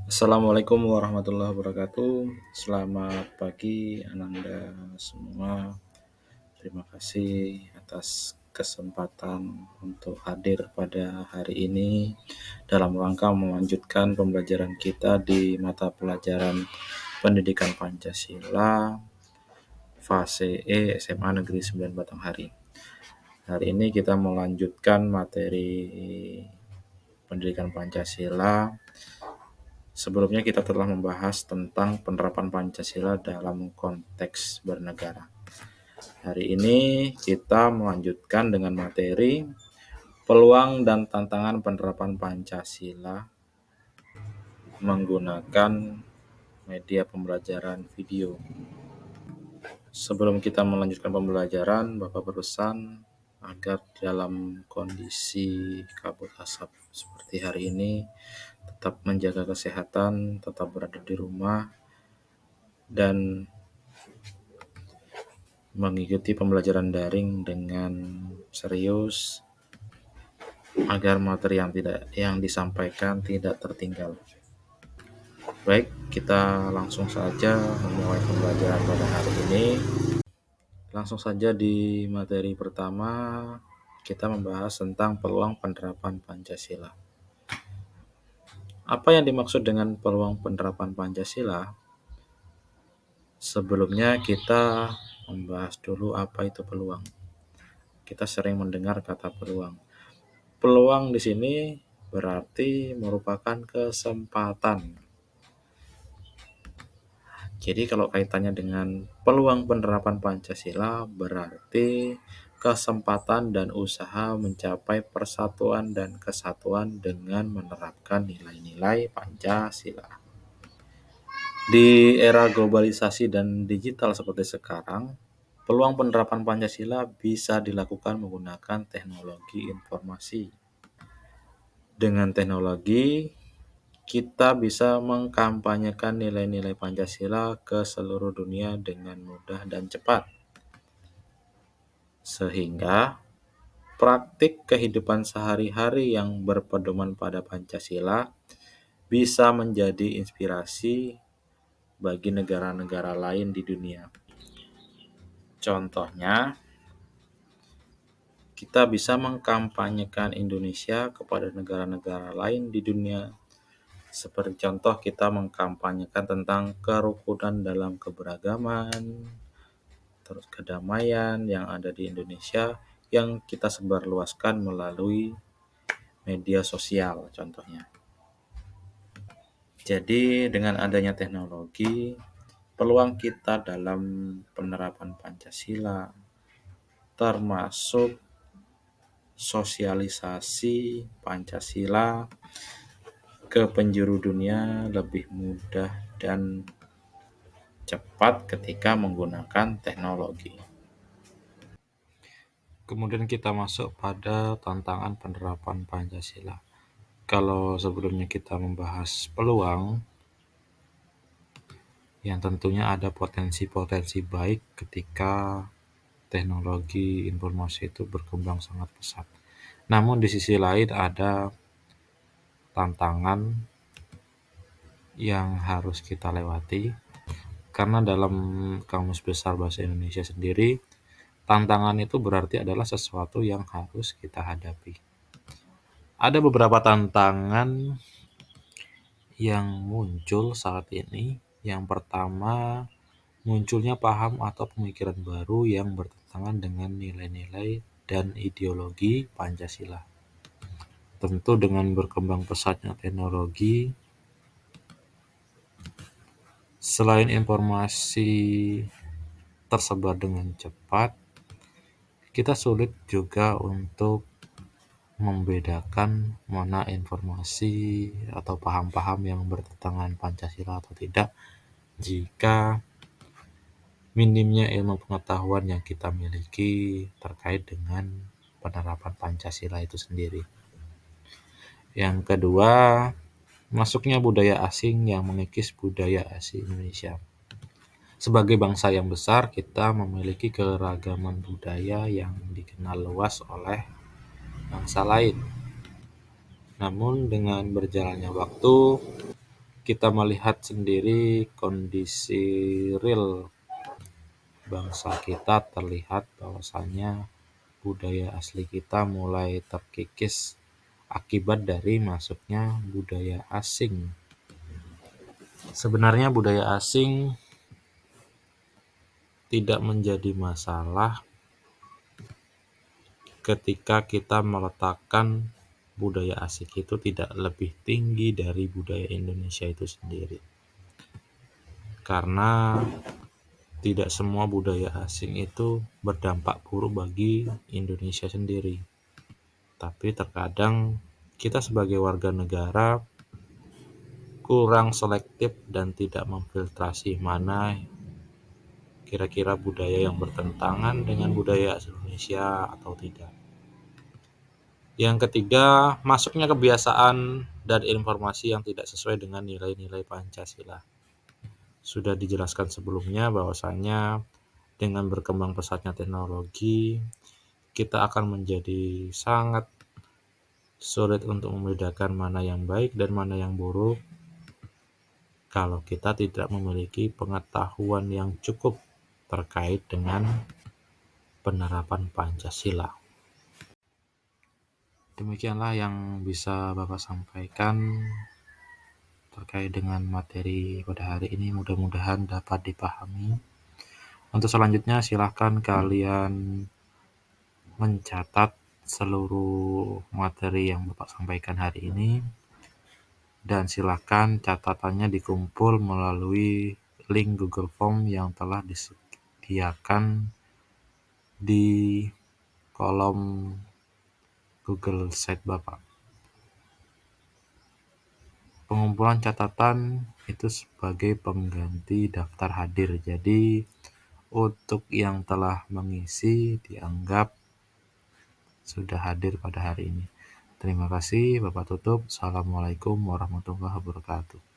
Assalamualaikum warahmatullahi wabarakatuh. Selamat pagi Ananda semua. Terima kasih atas kesempatan untuk hadir pada hari ini dalam rangka melanjutkan pembelajaran kita di mata pelajaran Pendidikan Pancasila fase E SMA Negeri 9 Batanghari. Hari ini kita melanjutkan materi Pendidikan Pancasila. Sebelumnya kita telah membahas tentang penerapan Pancasila dalam konteks bernegara. Hari ini kita melanjutkan dengan materi peluang dan tantangan penerapan Pancasila menggunakan media pembelajaran video. Sebelum kita melanjutkan pembelajaran, Bapak berpesan agar dalam kondisi kabut asap seperti hari ini tetap menjaga kesehatan, tetap berada di rumah, dan mengikuti pembelajaran daring dengan serius agar materi yang disampaikan tidak tertinggal. Baik, kita langsung saja memulai pembelajaran pada hari ini. Langsung saja di materi pertama, kita membahas tentang peluang penerapan Pancasila. Apa yang dimaksud dengan peluang penerapan Pancasila? Sebelumnya kita membahas dulu apa itu peluang. Kita sering mendengar kata peluang. Peluang di sini berarti merupakan kesempatan. Jadi kalau kaitannya dengan peluang penerapan Pancasila berarti kesempatan dan usaha mencapai persatuan dan kesatuan dengan menerapkan nilai-nilai Pancasila. Di era globalisasi dan digital seperti sekarang, peluang penerapan Pancasila bisa dilakukan menggunakan teknologi informasi. Dengan teknologi, kita bisa mengkampanyekan nilai-nilai Pancasila ke seluruh dunia dengan mudah dan cepat. Sehingga praktik kehidupan sehari-hari yang berpedoman pada Pancasila bisa menjadi inspirasi bagi negara-negara lain di dunia. Contohnya, kita bisa mengkampanyekan Indonesia kepada negara-negara lain di dunia. Seperti contoh, kita mengkampanyekan tentang kerukunan dalam keberagaman, terus kedamaian yang ada di Indonesia yang kita sebarluaskan melalui media sosial contohnya. Jadi dengan adanya teknologi, peluang kita dalam penerapan Pancasila termasuk sosialisasi Pancasila ke penjuru dunia lebih mudah dan cepat ketika menggunakan teknologi. Kemudian kita masuk pada tantangan penerapan Pancasila. Kalau sebelumnya kita membahas peluang, yang tentunya ada potensi-potensi baik ketika teknologi informasi itu berkembang sangat pesat. Namun di sisi lain ada tantangan yang harus kita lewati, karena dalam Kamus Besar Bahasa Indonesia sendiri, tantangan itu berarti adalah sesuatu yang harus kita hadapi. Ada beberapa tantangan yang muncul saat ini. Yang pertama, munculnya paham atau pemikiran baru yang bertentangan dengan nilai-nilai dan ideologi Pancasila. Tentu dengan berkembang pesatnya teknologi, selain informasi tersebar dengan cepat, kita sulit juga untuk membedakan mana informasi atau paham-paham yang bertentangan Pancasila atau tidak jika minimnya ilmu pengetahuan yang kita miliki terkait dengan penerapan Pancasila itu sendiri. Yang kedua, masuknya budaya asing yang mengikis budaya asli Indonesia. Sebagai bangsa yang besar, kita memiliki keragaman budaya yang dikenal luas oleh bangsa lain. Namun dengan berjalannya waktu, kita melihat sendiri kondisi real bangsa kita, terlihat bahwasannya budaya asli kita mulai terkikis akibat dari masuknya budaya asing. Sebenarnya budaya asing tidak menjadi masalah ketika kita meletakkan budaya asing itu tidak lebih tinggi dari budaya Indonesia itu sendiri. Karena tidak semua budaya asing itu berdampak buruk bagi Indonesia sendiri. Tapi terkadang kita sebagai warga negara kurang selektif dan tidak memfiltrasi mana kira-kira budaya yang bertentangan dengan budaya Indonesia atau tidak. Yang ketiga, masuknya kebiasaan dan informasi yang tidak sesuai dengan nilai-nilai Pancasila. Sudah dijelaskan sebelumnya bahwasannya dengan berkembang pesatnya teknologi, kita akan menjadi sangat sulit untuk membedakan mana yang baik dan mana yang buruk kalau kita tidak memiliki pengetahuan yang cukup terkait dengan penerapan Pancasila. Demikianlah yang bisa Bapak sampaikan terkait dengan materi pada hari ini, mudah-mudahan dapat dipahami. Untuk selanjutnya silahkan kalian mencatat seluruh materi yang Bapak sampaikan hari ini, dan silahkan catatannya dikumpul melalui link Google Form yang telah disediakan di kolom Google Sheet Bapak. Pengumpulan catatan itu sebagai pengganti daftar hadir. Jadi untuk yang telah mengisi dianggap sudah hadir pada hari ini. Terima kasih, Bapak tutup. Assalamualaikum warahmatullahi wabarakatuh.